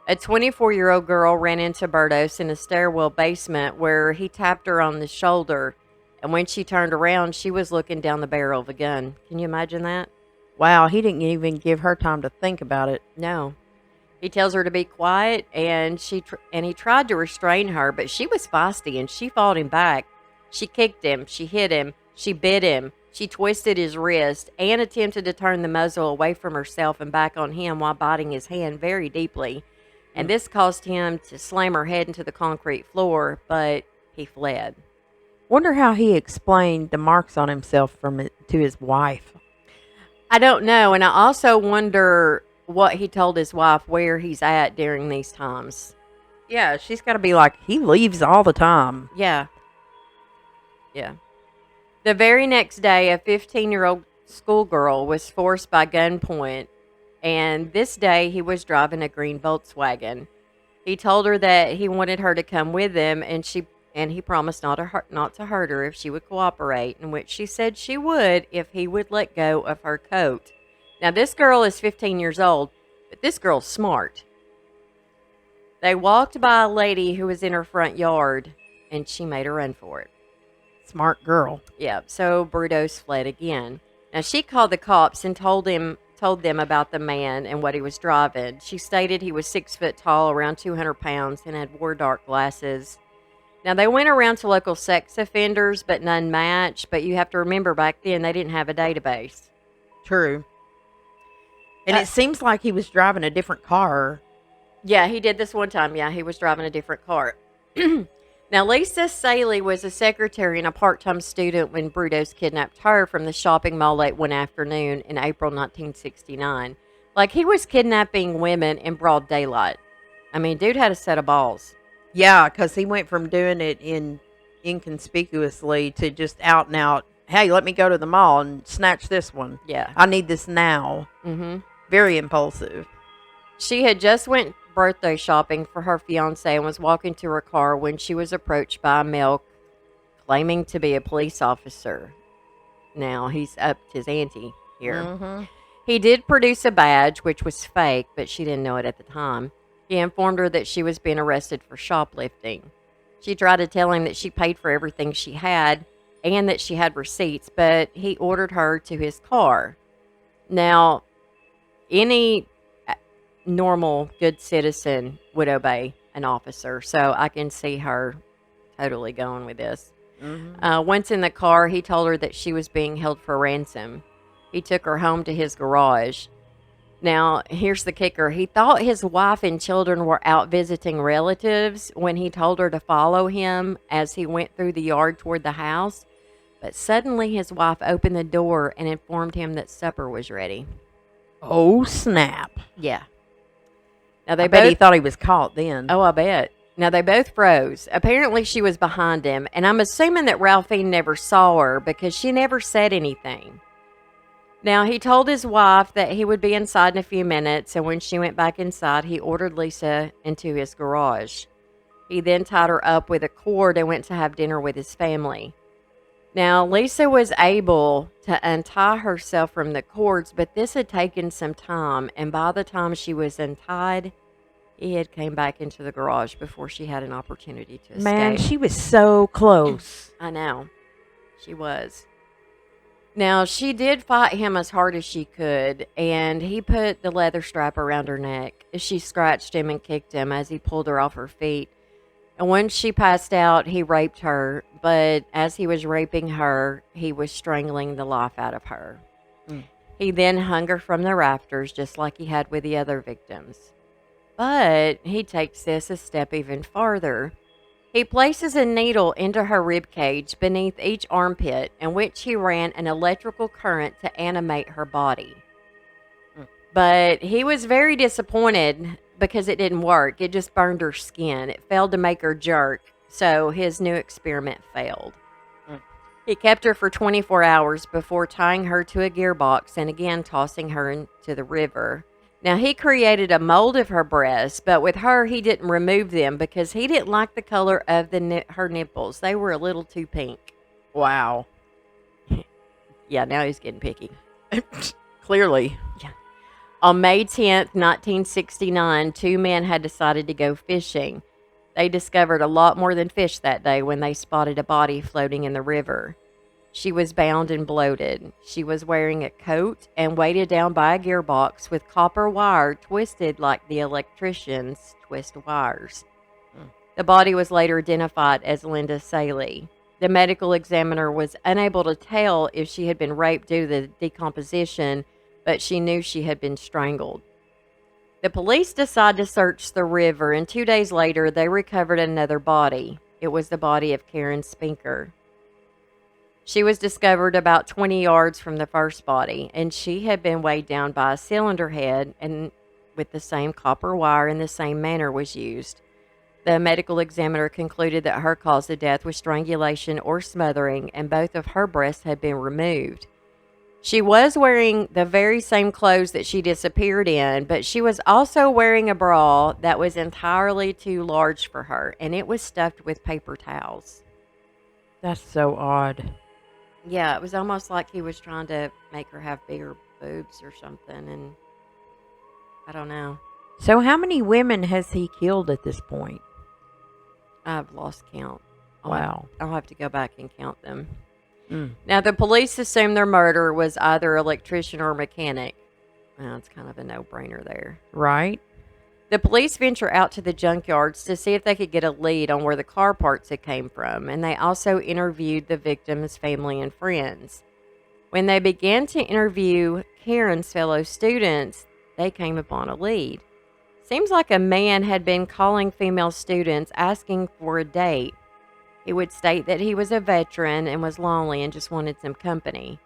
[SPEAKER 1] 24-year-old girl ran into Burdos in a stairwell basement where he tapped her on the shoulder, and when she turned around, she was looking down the barrel of a gun. Can you imagine that?
[SPEAKER 2] wow. He didn't even give her time to think about it.
[SPEAKER 1] No. He tells her to be quiet, and he tried to restrain her, but she was feisty, and she fought him back. She kicked him, she hit him, she bit him, she twisted his wrist, and attempted to turn the muzzle away from herself and back on him while biting his hand very deeply. And this caused him to slam her head into the concrete floor, but he fled.
[SPEAKER 2] Wonder how he explained the marks on himself to his wife.
[SPEAKER 1] I don't know, and I also wonder what he told his wife where he's at during these times.
[SPEAKER 2] Yeah, she's got to be like, he leaves all the time.
[SPEAKER 1] Yeah. Yeah. The very next day, a 15-year-old schoolgirl was forced by gunpoint, and this day he was driving a green Volkswagen. He told her that he wanted her to come with him, and he promised not to hurt her if she would cooperate, in which she said she would if he would let go of her coat. Now, this girl is 15 years old, but this girl's smart. They walked by a lady who was in her front yard, and she made a run for it.
[SPEAKER 2] Smart girl.
[SPEAKER 1] Yeah, so Brudos fled again. Now, she called the cops and told them about the man and what he was driving. She stated he was 6 foot tall, around 200 pounds, and wore dark glasses. Now, they went around to local sex offenders, but none matched. But you have to remember, back then, they didn't have a database.
[SPEAKER 2] True. And it seems like he was driving a different car.
[SPEAKER 1] Yeah, he did this one time. Yeah, he was driving a different car. Now, Lisa Saley was a secretary and a part-time student when Brudos kidnapped her from the shopping mall late one afternoon in April 1969. Like, he was kidnapping women in broad daylight. I mean, dude had a set of balls.
[SPEAKER 2] Yeah, because he went from doing it inconspicuously to just out and out. Hey, let me go to the mall and snatch this one.
[SPEAKER 1] Yeah.
[SPEAKER 2] I need this now.
[SPEAKER 1] Mm-hmm.
[SPEAKER 2] Very impulsive.
[SPEAKER 1] She had just went birthday shopping for her fiance and was walking to her car when she was approached by a male claiming to be a police officer. Now, he's upped his ante here.
[SPEAKER 2] Mm-hmm.
[SPEAKER 1] He did produce a badge, which was fake, but she didn't know it at the time. He informed her that she was being arrested for shoplifting. She tried to tell him that she paid for everything she had and that she had receipts, but he ordered her to his car. Now, any normal, good citizen would obey an officer, so I can see her totally going with this.
[SPEAKER 2] Mm-hmm.
[SPEAKER 1] Once in the car, he told her that she was being held for ransom. He took her home to his garage. Now, here's the kicker. He thought his wife and children were out visiting relatives when he told her to follow him as he went through the yard toward the house. But suddenly his wife opened the door and informed him that supper was ready.
[SPEAKER 2] Oh, snap.
[SPEAKER 1] Yeah. Now,
[SPEAKER 2] I bet he thought he was caught then.
[SPEAKER 1] Oh, I bet. Now, they both froze. Apparently, she was behind him, and I'm assuming that Ralphine never saw her because she never said anything. Now, he told his wife that he would be inside in a few minutes, and when she went back inside, he ordered Lisa into his garage. He then tied her up with a cord and went to have dinner with his family. Now, Lisa was able to untie herself from the cords, but this had taken some time, and by the time she was untied, he had came back into the garage before she had an opportunity to
[SPEAKER 2] Man,
[SPEAKER 1] escape.
[SPEAKER 2] she was so close.
[SPEAKER 1] I know. She was. Now, she did fight him as hard as she could, and he put the leather strap around her neck. She scratched him and kicked him as he pulled her off her feet. And when she passed out, he raped her, but as he was raping her, he was strangling the life out of her.
[SPEAKER 2] Mm.
[SPEAKER 1] He then hung her from the rafters, just like he had with the other victims. But he takes this a step even farther. He places a needle into her rib cage beneath each armpit, in which he ran an electrical current to animate her body. But he was very disappointed because it didn't work. It just burned her skin. It failed to make her jerk, so his new experiment failed. He kept her for 24 hours before tying her to a gearbox and again tossing her into the river. Now, he created a mold of her breasts, but with her, he didn't remove them because he didn't like the color of her nipples. They were a little too pink.
[SPEAKER 2] Wow.
[SPEAKER 1] Yeah, now he's getting picky.
[SPEAKER 2] Clearly.
[SPEAKER 1] Yeah. On May 10th, 1969, two men had decided to go fishing. They discovered a lot more than fish that day when they spotted a body floating in the river. She was bound and bloated. She was wearing a coat and weighted down by a gearbox with copper wire twisted like the electricians twist wires. The body was later identified as Linda Saley. The medical examiner was unable to tell if she had been raped due to the decomposition, but she knew she had been strangled. The police decided to search the river, and 2 days later, they recovered another body. It was the body of Karen Spinker. She was discovered about 20 yards from the first body, and she had been weighed down by a cylinder head, and with the same copper wire in the same manner was used. The medical examiner concluded that her cause of death was strangulation or smothering, and both of her breasts had been removed. She was wearing the very same clothes that she disappeared in, but she was also wearing a bra that was entirely too large for her, and it was stuffed with paper towels.
[SPEAKER 2] That's so odd.
[SPEAKER 1] Yeah, it was almost like he was trying to make her have bigger boobs or something, and I don't know.
[SPEAKER 2] So how many women has he killed at this point?
[SPEAKER 1] I've lost count.
[SPEAKER 2] Wow.
[SPEAKER 1] I'll have to go back and count them.
[SPEAKER 2] Mm.
[SPEAKER 1] Now, the police assumed their murderer was either electrician or mechanic. Well, it's kind of a no-brainer there.
[SPEAKER 2] Right.
[SPEAKER 1] The police venture out to the junkyards to see if they could get a lead on where the car parts had came from, and they also interviewed the victim's family and friends. When they began to interview Karen's fellow students, they came upon a lead. Seems like a man had been calling female students asking for a date. He would state that he was a veteran and was lonely and just wanted some company.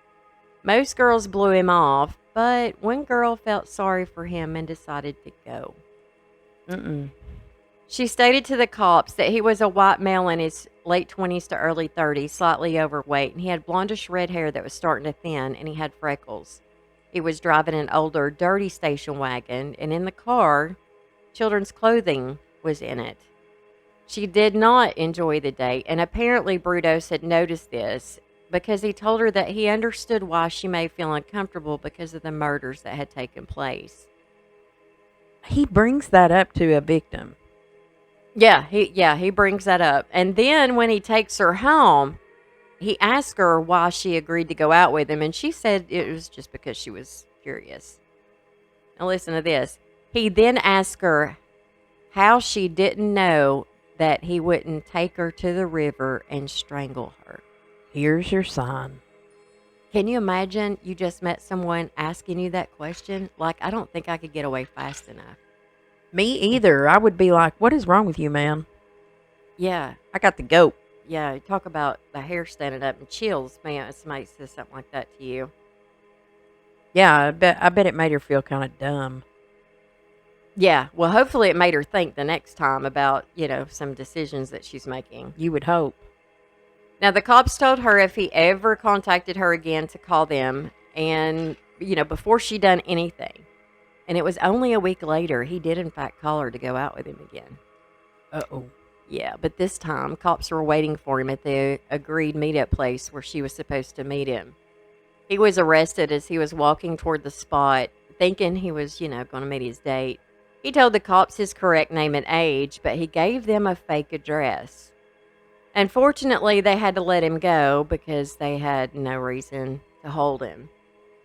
[SPEAKER 1] Most girls blew him off, but one girl felt sorry for him and decided to go. She stated to the cops that he was a white male in his late 20s to early 30s, slightly overweight, and he had blondish red hair that was starting to thin, and he had freckles. He was driving an older, dirty station wagon, and in the car, children's clothing was in it. She did not enjoy the date, and apparently Brudos had noticed this because he told her that he understood why she may feel uncomfortable because of the murders that had taken place.
[SPEAKER 2] He brings that up to a victim.
[SPEAKER 1] He brings that up. And then when he takes her home, he asks her why she agreed to go out with him, and she said it was just because she was curious. Now listen to this. He then asked her how she didn't know that he wouldn't take her to the river and strangle her.
[SPEAKER 2] Here's your sign.
[SPEAKER 1] Can you imagine you just met someone asking you that question? Like, I don't think I could get away fast enough.
[SPEAKER 2] Me either. I would be like, what is wrong with you, man?
[SPEAKER 1] Yeah.
[SPEAKER 2] I got the goat.
[SPEAKER 1] Yeah, you talk about the hair standing up and chills, man, if somebody says something like that to you.
[SPEAKER 2] Yeah, I bet it made her feel kind of dumb.
[SPEAKER 1] Yeah, well, hopefully it made her think the next time about, some decisions that she's making.
[SPEAKER 2] You would hope.
[SPEAKER 1] Now, the cops told her if he ever contacted her again to call them and, before she done anything. And it was only a week later, he did, in fact, call her to go out with him again.
[SPEAKER 2] Uh-oh.
[SPEAKER 1] Yeah, but this time, cops were waiting for him at the agreed meetup place where she was supposed to meet him. He was arrested as he was walking toward the spot, thinking he was, going to meet his date. He told the cops his correct name and age, but he gave them a fake address. Unfortunately, they had to let him go because they had no reason to hold him.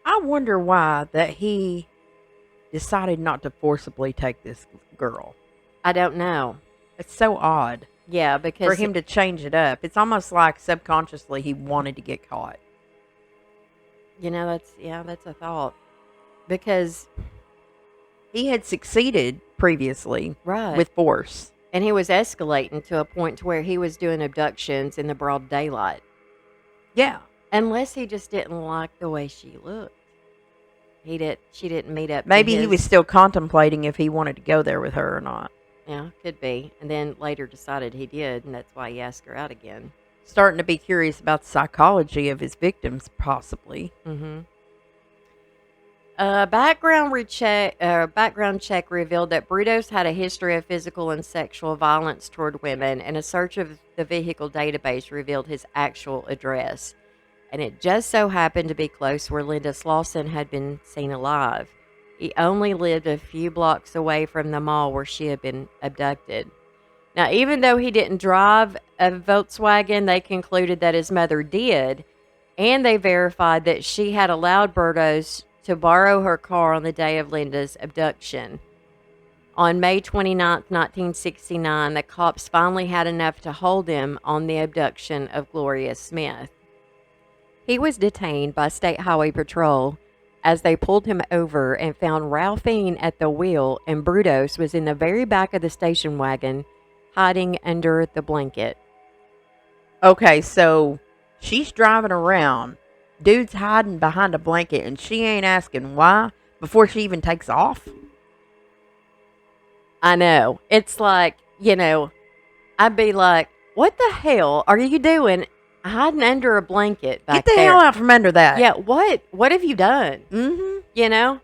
[SPEAKER 2] I wonder why that he decided not to forcibly take this girl.
[SPEAKER 1] I don't know.
[SPEAKER 2] It's so odd.
[SPEAKER 1] Yeah, because
[SPEAKER 2] For him to change it up. It's almost like subconsciously he wanted to get caught.
[SPEAKER 1] that's a thought. Because
[SPEAKER 2] he had succeeded previously
[SPEAKER 1] right.
[SPEAKER 2] with force.
[SPEAKER 1] And he was escalating to a point to where he was doing abductions in the broad daylight.
[SPEAKER 2] Yeah.
[SPEAKER 1] Unless he just didn't like the way she looked. She didn't meet up.
[SPEAKER 2] Maybe he was still contemplating if he wanted to go there with her or not.
[SPEAKER 1] Yeah, could be. And then later decided he did, and that's why he asked her out again.
[SPEAKER 2] Starting to be curious about the psychology of his victims, possibly.
[SPEAKER 1] Mm-hmm. Background check revealed that Brudos had a history of physical and sexual violence toward women, and a search of the vehicle database revealed his actual address. And it just so happened to be close where Linda Slauson had been seen alive. He only lived a few blocks away from the mall where she had been abducted. Now, even though he didn't drive a Volkswagen, they concluded that his mother did, and they verified that she had allowed Brudos to borrow her car on the day of Linda's abduction. On May 29th, 1969, the cops finally had enough to hold him on the abduction of Gloria Smith. He was detained by State Highway Patrol as they pulled him over and found Ralphine at the wheel, and Brudos was in the very back of the station wagon, hiding under the blanket.
[SPEAKER 2] Okay, so she's driving around. Dude's hiding behind a blanket, and she ain't asking why before she even takes off.
[SPEAKER 1] I know. It's like, I'd be like, what the hell are you doing hiding under a blanket back there?
[SPEAKER 2] Get the hell out from under that.
[SPEAKER 1] Yeah, what have you done?
[SPEAKER 2] Mm-hmm.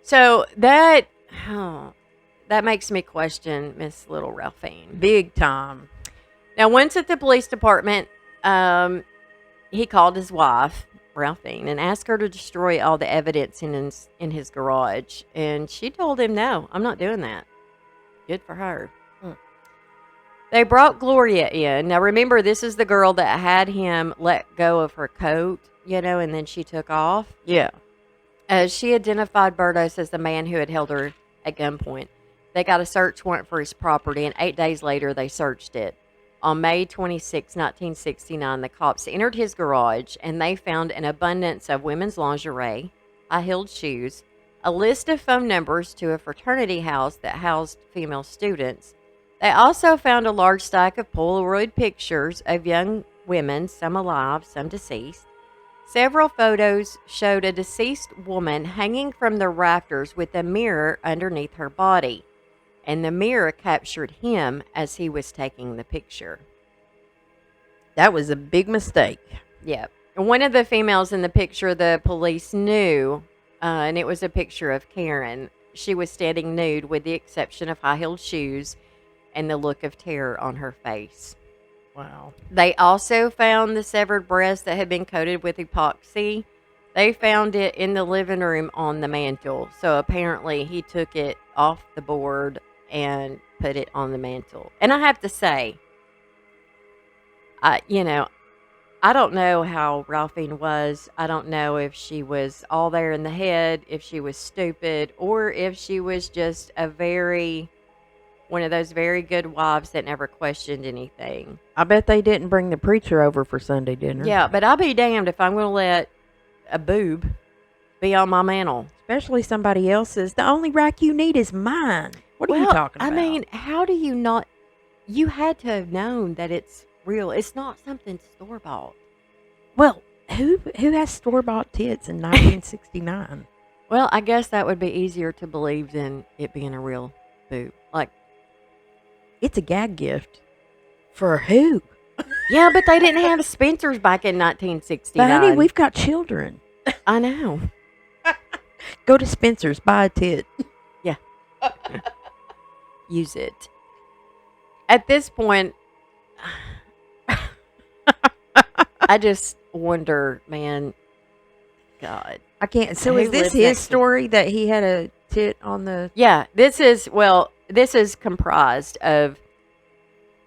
[SPEAKER 1] So that makes me question Miss Little Ralphine.
[SPEAKER 2] Big time.
[SPEAKER 1] Now, once at the police department, he called his wife, Ralphine, and asked her to destroy all the evidence in his garage. And she told him, no, I'm not doing that. Good for her. They brought Gloria in. Now, remember, this is the girl that had him let go of her coat, and then she took off.
[SPEAKER 2] Yeah.
[SPEAKER 1] She identified Brudos as the man who had held her at gunpoint. They got a search warrant for his property, and 8 days later, they searched it. On May 26, 1969, the cops entered his garage, and they found an abundance of women's lingerie, high-heeled shoes, a list of phone numbers to a fraternity house that housed female students. They also found a large stack of Polaroid pictures of young women, some alive, some deceased. Several photos showed a deceased woman hanging from the rafters with a mirror underneath her body, and the mirror captured him as he was taking the picture.
[SPEAKER 2] That was a big mistake.
[SPEAKER 1] Yep. And one of the females in the picture the police knew, and it was a picture of Karen. She was standing nude with the exception of high-heeled shoes and the look of terror on her face.
[SPEAKER 2] Wow.
[SPEAKER 1] They also found the severed breast that had been coated with epoxy. They found it in the living room on the mantle. So apparently he took it off the board and put it on the mantle. And I have to say, I don't know how Ralphine was. I don't know if she was all there in the head, if she was stupid, or if she was just one of those very good wives that never questioned anything.
[SPEAKER 2] I bet they didn't bring the preacher over for Sunday dinner.
[SPEAKER 1] Yeah, but I'll be damned if I'm going to let a boob be on my mantle.
[SPEAKER 2] Especially somebody else's. The only rack you need is mine. What are you talking about?
[SPEAKER 1] I mean, how do you not? You had to have known that it's real. It's not something store-bought.
[SPEAKER 2] Well, who has store-bought tits in 1969?
[SPEAKER 1] Well, I guess that would be easier to believe than it being a real boob. Like,
[SPEAKER 2] it's a gag gift. For who?
[SPEAKER 1] Yeah, but they didn't have Spencer's back in 1969.
[SPEAKER 2] But honey, we've got children.
[SPEAKER 1] I know.
[SPEAKER 2] Go to Spencer's, buy a tit.
[SPEAKER 1] Yeah. Use it. At this point, I just wonder, man, God.
[SPEAKER 2] I can't. So
[SPEAKER 1] Who
[SPEAKER 2] is this
[SPEAKER 1] lives
[SPEAKER 2] his
[SPEAKER 1] next to-
[SPEAKER 2] story that he had a tit on the?
[SPEAKER 1] Yeah, this is comprised of,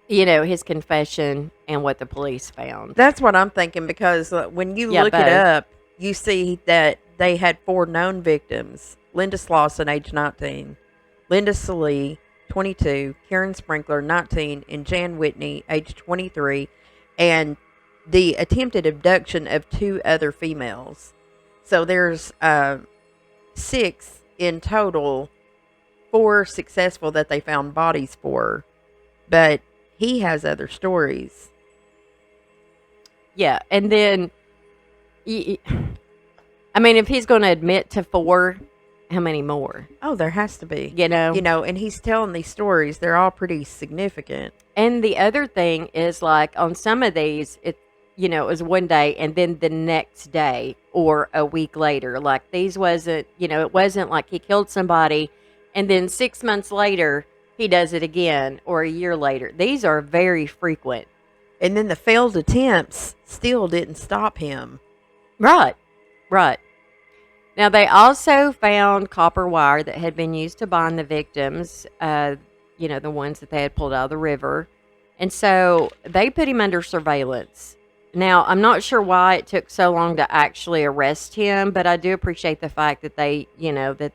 [SPEAKER 1] his confession and what the police found.
[SPEAKER 2] That's what I'm thinking, because when you
[SPEAKER 1] Yeah,
[SPEAKER 2] look it
[SPEAKER 1] both.
[SPEAKER 2] up, you see that they had 4 known victims: Linda Slauson, age 19, Linda Salee, 22, Karen Sprinkler, 19, and Jan Whitney, age 23, and the attempted abduction of 2 other females. So there's 6 in total, 4 successful that they found bodies for, but he has other stories.
[SPEAKER 1] Yeah, and then, I mean, if he's going to admit to 4, how many more?
[SPEAKER 2] Oh, there has to be.
[SPEAKER 1] You know?
[SPEAKER 2] And he's telling these stories. They're all pretty significant.
[SPEAKER 1] And the other thing is, like, on some of these, it was one day and then the next day or a week later. Like, these wasn't, it wasn't like he killed somebody and then 6 months later he does it again, or a year later. These are very frequent.
[SPEAKER 2] And then the failed attempts still didn't stop him.
[SPEAKER 1] Right. Now, they also found copper wire that had been used to bind the victims, the ones that they had pulled out of the river. And so they put him under surveillance. Now, I'm not sure why it took so long to actually arrest him, but I do appreciate the fact that they, that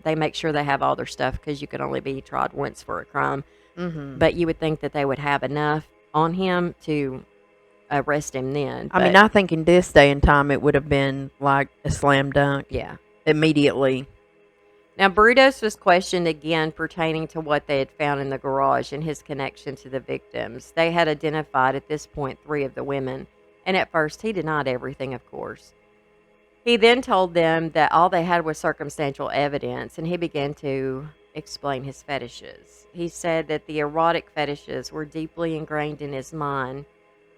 [SPEAKER 1] they make sure they have all their stuff, because you can only be tried once for a crime.
[SPEAKER 2] Mm-hmm.
[SPEAKER 1] But you would think that they would have enough on him to arrest him then.
[SPEAKER 2] I mean, I think in this day and time, it would have been like a slam dunk.
[SPEAKER 1] Yeah.
[SPEAKER 2] Immediately.
[SPEAKER 1] Now, Brudos was questioned again pertaining to what they had found in the garage and his connection to the victims. They had identified at this point 3 of the women, and at first he denied everything, of course. He then told them that all they had was circumstantial evidence, and he began to explain his fetishes. He said that the erotic fetishes were deeply ingrained in his mind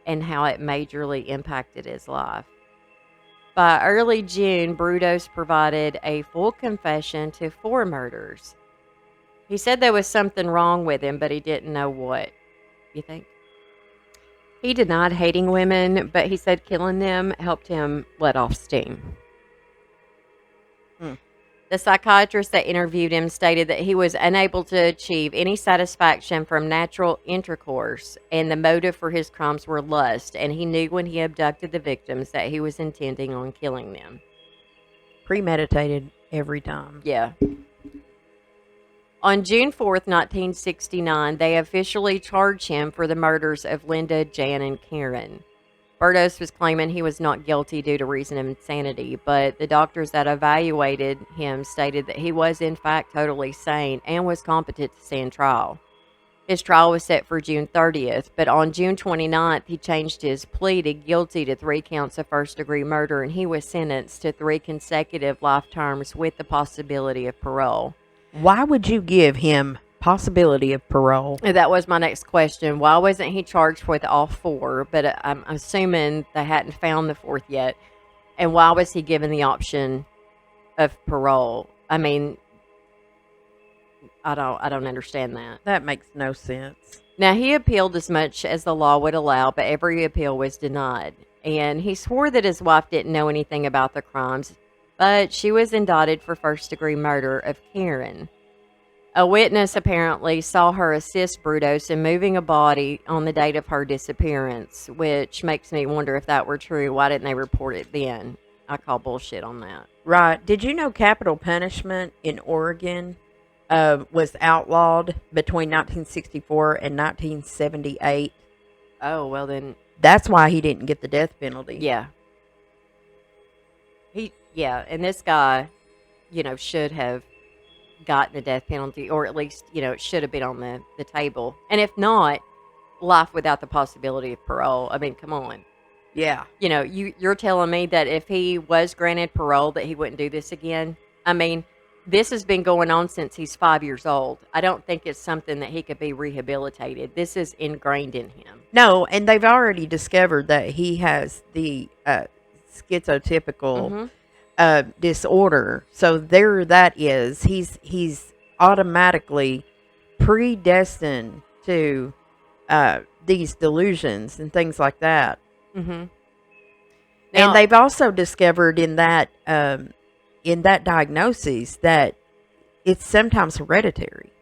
[SPEAKER 1] and how it majorly impacted his life. By early June, Brudos provided a full confession to 4 murders. He said there was something wrong with him, but he didn't know what. You think? He denied hating women, but he said killing them helped him let off steam. The psychiatrist that interviewed him stated that he was unable to achieve any satisfaction from natural intercourse, and the motive for his crimes were lust, and he knew when he abducted the victims that he was intending on killing them.
[SPEAKER 2] Premeditated every time.
[SPEAKER 1] Yeah. On June 4th, 1969, they officially charged him for the murders of Linda, Jan, and Karen. Brudos was claiming he was not guilty due to reason of insanity, but the doctors that evaluated him stated that he was in fact totally sane and was competent to stand trial. His trial was set for June 30th, but on June 29th, he changed his plea to guilty to 3 counts of first-degree murder, and he was sentenced to 3 consecutive life terms with the possibility of parole.
[SPEAKER 2] Why would you give him possibility of parole?
[SPEAKER 1] That was my next question. Why wasn't he charged with all 4? But I'm assuming they hadn't found the 4th yet. And why was he given the option of parole? I mean, I don't understand that.
[SPEAKER 2] That makes no sense.
[SPEAKER 1] Now, he appealed as much as the law would allow, but every appeal was denied. And he swore that his wife didn't know anything about the crimes, but she was indicted for first-degree murder of Karen. A witness apparently saw her assist Brudos in moving a body on the date of her disappearance, which makes me wonder if that were true. Why didn't they report it then? I call bullshit on that.
[SPEAKER 2] Right. Did you know capital punishment in Oregon was outlawed between 1964 and 1978?
[SPEAKER 1] Oh, well then.
[SPEAKER 2] That's why he didn't get the death penalty.
[SPEAKER 1] Yeah. And this guy, should have gotten the death penalty, or at least, it should have been on the table. And if not, life without the possibility of parole. I mean, come on.
[SPEAKER 2] Yeah.
[SPEAKER 1] You're telling me that if he was granted parole that he wouldn't do this again? I mean, this has been going on since he's 5 years old. I don't think it's something that he could be rehabilitated. This is ingrained in him.
[SPEAKER 2] No, and they've already discovered that he has the schizotypical disorder. So there that is. He's automatically predestined to these delusions and things like that.
[SPEAKER 1] Mm-hmm.
[SPEAKER 2] And
[SPEAKER 1] Now,
[SPEAKER 2] they've also discovered in that diagnosis that it's sometimes hereditary.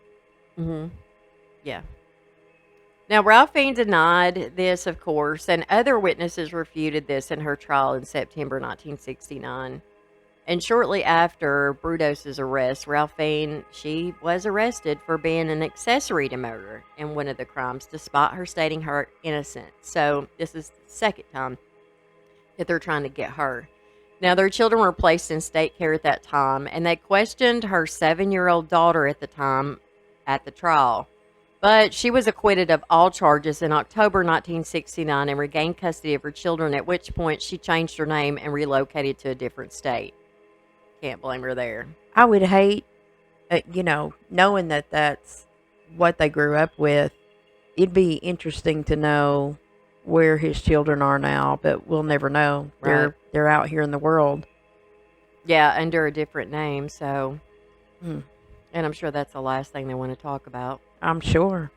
[SPEAKER 1] mm-hmm. Yeah. Now, Ralphine denied this, of course, and other witnesses refuted this in her trial in September 1969. And shortly after Brudos' arrest, Ralphine, she was arrested for being an accessory to murder in one of the crimes, despite her stating her innocence. So this is the second time that they're trying to get her. Now, their children were placed in state care at that time, and they questioned her 7-year-old daughter at the time at the trial. But she was acquitted of all charges in October 1969 and regained custody of her children, at which point she changed her name and relocated to a different state. Can't blame her there.
[SPEAKER 2] I would hate, knowing that that's what they grew up with. It'd be interesting to know where his children are now, but we'll never know.
[SPEAKER 1] Right.
[SPEAKER 2] They're out here in the world.
[SPEAKER 1] Yeah, under a different name, so.
[SPEAKER 2] Hmm.
[SPEAKER 1] And I'm sure that's the last thing they want to talk about.
[SPEAKER 2] I'm sure.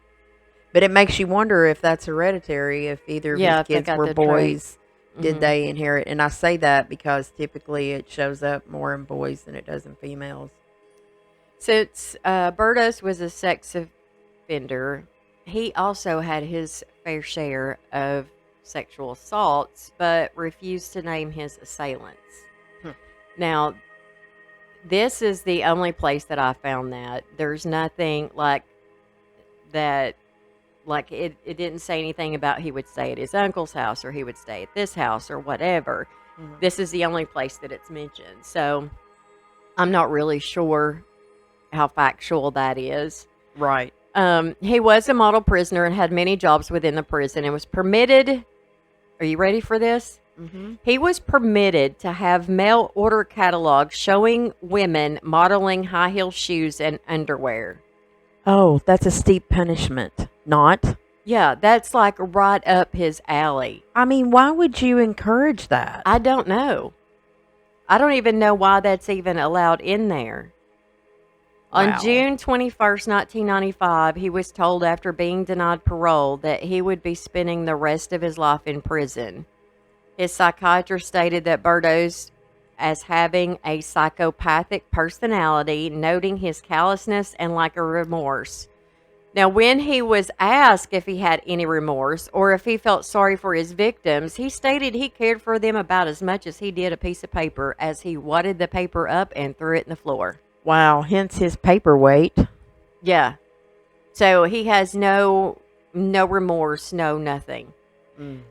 [SPEAKER 2] But it makes you wonder if that's hereditary, if either of his kids were boys. Did they inherit? And I say that because typically it shows up more in boys than it does in females.
[SPEAKER 1] Since Brudos was a sex offender, he also had his fair share of sexual assaults, but refused to name his assailants. Now, this is the only place that I found that. There's nothing like that. Like, it didn't say anything about he would stay at his uncle's house or he would stay at this house or whatever. Mm-hmm. This is the only place that it's mentioned. So I'm not really sure how factual that is.
[SPEAKER 2] Right.
[SPEAKER 1] He was a model prisoner and had many jobs within the prison and was permitted. Are you ready for this? Mm-hmm. He was permitted to have mail order catalogs showing women modeling high heel shoes and underwear.
[SPEAKER 2] Oh, that's a steep punishment. Not?
[SPEAKER 1] Yeah, that's like right up his alley.
[SPEAKER 2] I mean, why would you encourage that?
[SPEAKER 1] I don't know. I don't even know why that's even allowed in there. Wow. On June 21st, 1995, he was told after being denied parole that he would be spending the rest of his life in prison. His psychiatrist stated that Brudos as having a psychopathic personality, noting his callousness and lack of remorse. Now, when he was asked if he had any remorse or if he felt sorry for his victims, he stated he cared for them about as much as he did a piece of paper, as he wadded the paper up and threw it in the floor.
[SPEAKER 2] Wow, hence his paperweight.
[SPEAKER 1] Yeah. So he has no remorse, no nothing.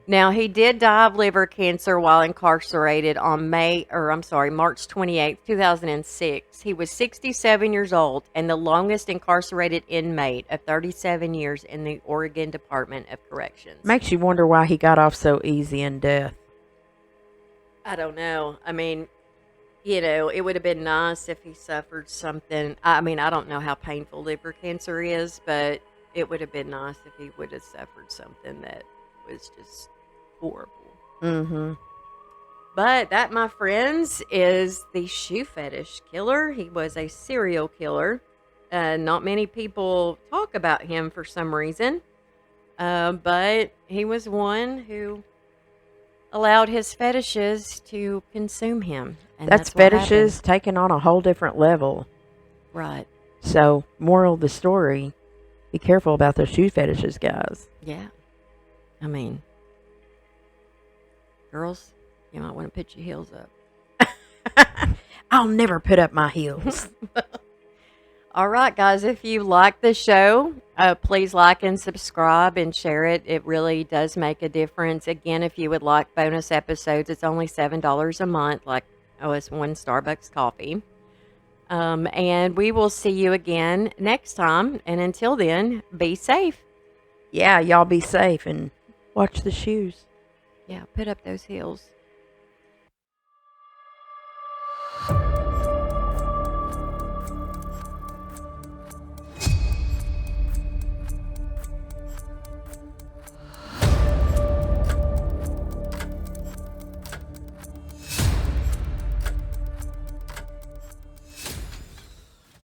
[SPEAKER 1] Now, he did die of liver cancer while incarcerated on March 28th, 2006. He was 67 years old and the longest incarcerated inmate of 37 years in the Oregon Department of Corrections.
[SPEAKER 2] Makes you wonder why he got off so easy in death.
[SPEAKER 1] I don't know. I mean, it would have been nice if he suffered something. I mean, I don't know how painful liver cancer is, but it would have been nice if he would have suffered something that was just horrible.
[SPEAKER 2] Mm-hmm.
[SPEAKER 1] But that, my friends, is the shoe fetish killer. He was a serial killer. Not many people talk about him for some reason. But he was one who allowed his fetishes to consume him. And
[SPEAKER 2] that's fetishes taken on a whole different level.
[SPEAKER 1] Right.
[SPEAKER 2] So, moral of the story, be careful about those shoe fetishes, guys.
[SPEAKER 1] Yeah. I mean, girls, you might want to put your heels up.
[SPEAKER 2] I'll never put up my heels.
[SPEAKER 1] All right, guys, if you like the show, please like and subscribe and share it. It really does make a difference. Again, if you would like bonus episodes, it's only $7 a month, like it's one Starbucks coffee. And we will see you again next time. And until then, be safe.
[SPEAKER 2] Yeah, y'all be safe and watch the shoes.
[SPEAKER 1] Yeah, put up those heels.